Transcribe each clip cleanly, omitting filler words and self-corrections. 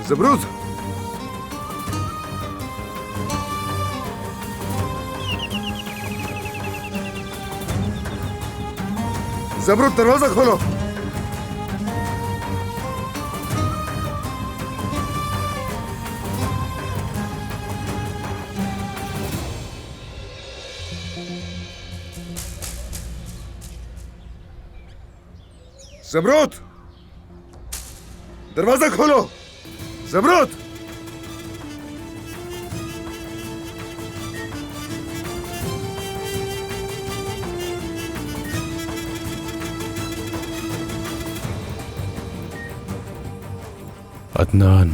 ज़बरूत, ज़बरूत दरवाजा खोलो। ज़बरूत, दरवाजा खोलो। ज़बरूत, अदनान,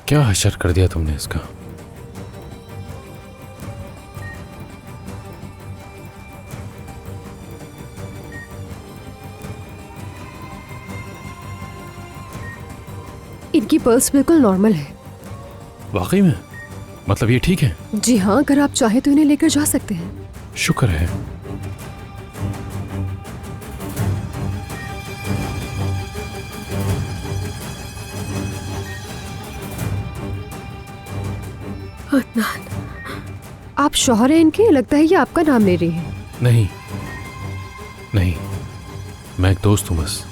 क्या हशर कर दिया तुमने इसका। इनकी पल्स बिल्कुल नॉर्मल है। वाकई में? मतलब ये ठीक है? जी हाँ, अगर आप चाहें तो इन्हें लेकर जा सकते हैं। शुक्र है। अदनान, आप शौहर हैं इनके? लगता है ये आपका नाम ले रही है। नहीं नहीं, मैं एक दोस्त हूं बस।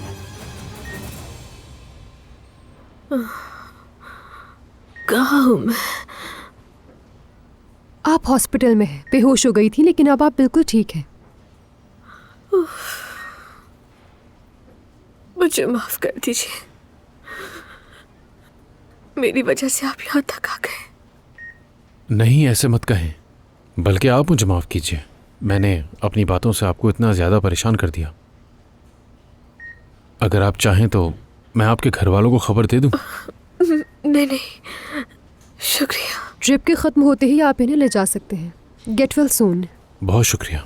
कहाँ हूँ मैं? आप हॉस्पिटल में हैं, बेहोश हो गई थी, लेकिन अब आप बिल्कुल ठीक हैं। मुझे माफ कर दीजिए, मेरी वजह से आप यहाँ तक आ गए। नहीं, ऐसे मत कहें, बल्कि आप मुझे माफ़ कीजिए। मैंने अपनी बातों से आपको इतना ज़्यादा परेशान कर दिया। अगर आप चाहें तो मैं आपके घर वालों को खबर दे दूं? नहीं नहीं, शुक्रिया। ट्रिप के ख़त्म होते ही आप इन्हें ले जा सकते हैं। Get well soon. बहुत शुक्रिया।